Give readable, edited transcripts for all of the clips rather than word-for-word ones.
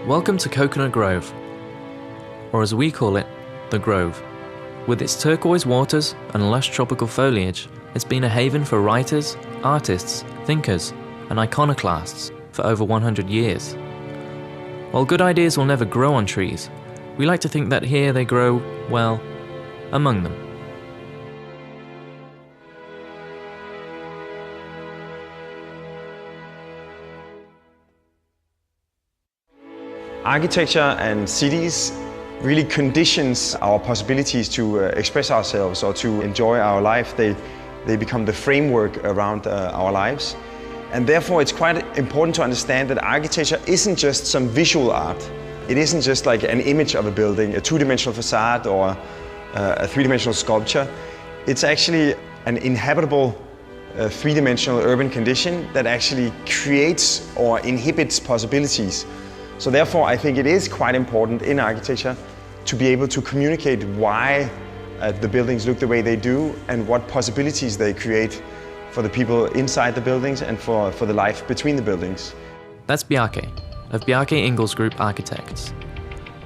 Welcome to Coconut Grove, or as we call it, The Grove. With its turquoise waters and lush tropical foliage, it's been a haven for writers, artists, thinkers, and iconoclasts for over 100 years. While good ideas will never grow on trees, we like to think that here they grow, well, among them. Architecture and cities really conditions our possibilities to express ourselves or to enjoy our life. They become the framework around our lives. And therefore it's quite important to understand that architecture isn't just some visual art. It isn't just like an image of a building, a two-dimensional facade or a three-dimensional sculpture. It's actually an inhabitable three-dimensional urban condition that actually creates or inhibits possibilities. So therefore, I think it is quite important in architecture to be able to communicate why the buildings look the way they do and what possibilities they create for the people inside the buildings and for the life between the buildings. That's Bjarke, of Bjarke Ingels Group Architects.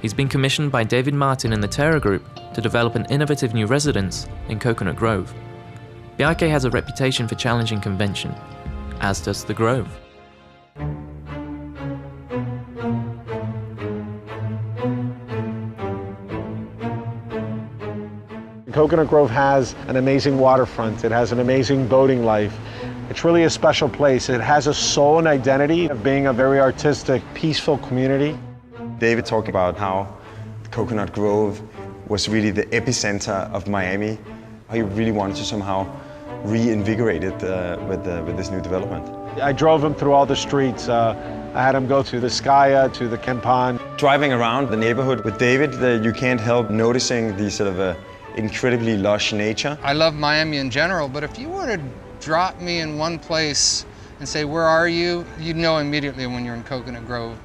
He's been commissioned by David Martin and the Terra Group to develop an innovative new residence in Coconut Grove. Bjarke has a reputation for challenging convention, as does the Grove. Coconut Grove has an amazing waterfront. It has an amazing boating life. It's really a special place. It has a soul and identity of being a very artistic, peaceful community. David talked about how Coconut Grove was really the epicenter of Miami. He really wanted to somehow reinvigorate it with this new development. I drove him through all the streets. I had him go to the Skya, to the Kempan. Driving around the neighborhood with David, you can't help noticing the sort of incredibly lush nature. I love Miami in general, but if you were to drop me in one place and say, where are you? You'd know immediately when you're in Coconut Grove.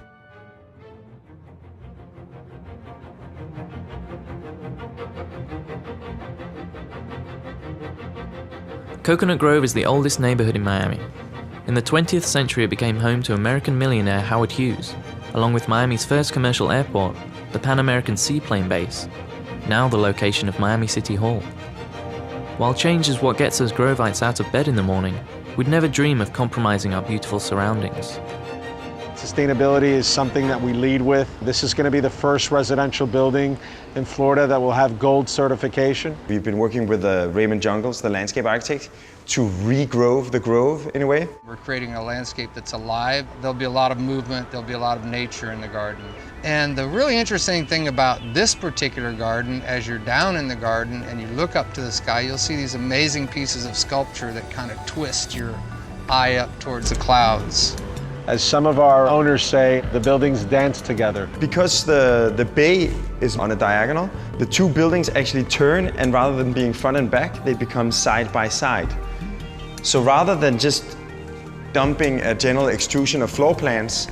Coconut Grove is the oldest neighborhood in Miami. In the 20th century, it became home to American millionaire Howard Hughes, along with Miami's first commercial airport, the Pan American Seaplane Base, now the location of Miami City Hall. While change is what gets us Grovites out of bed in the morning, we'd never dream of compromising our beautiful surroundings. Sustainability is something that we lead with. This is going to be the first residential building in Florida that will have gold certification. We've been working with Raymond Jungels, the landscape architect, to regrove the Grove in a way. We're creating a landscape that's alive. There'll be a lot of movement, there'll be a lot of nature in the garden. And the really interesting thing about this particular garden, as you're down in the garden and you look up to the sky, you'll see these amazing pieces of sculpture that kind of twist your eye up towards the clouds. As some of our owners say, the buildings dance together. Because the bay is on a diagonal, the two buildings actually turn, and rather than being front and back, they become side by side. So rather than just dumping a general extrusion of floor plans,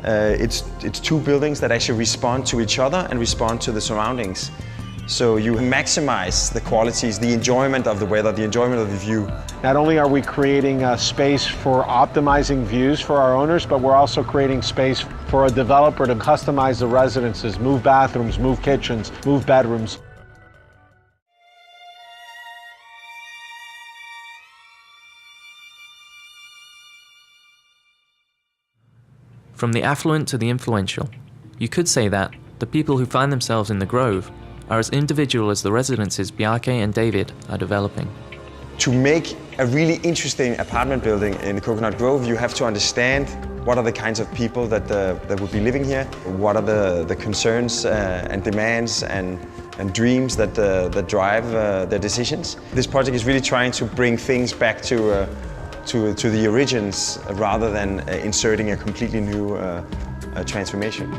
it's two buildings that actually respond to each other and respond to the surroundings. So you maximize the qualities, the enjoyment of the weather, the enjoyment of the view. Not only are we creating a space for optimizing views for our owners, but we're also creating space for a developer to customize the residences, move bathrooms, move kitchens, move bedrooms. From the affluent to the influential, you could say that the people who find themselves in the Grove are as individual as the residences Bjarke and David are developing. To make a really interesting apartment building in the Coconut Grove, you have to understand what are the kinds of people that would be living here, what are the concerns and demands and dreams that drive their decisions. This project is really trying to bring things back to the origins rather than inserting a completely new transformation.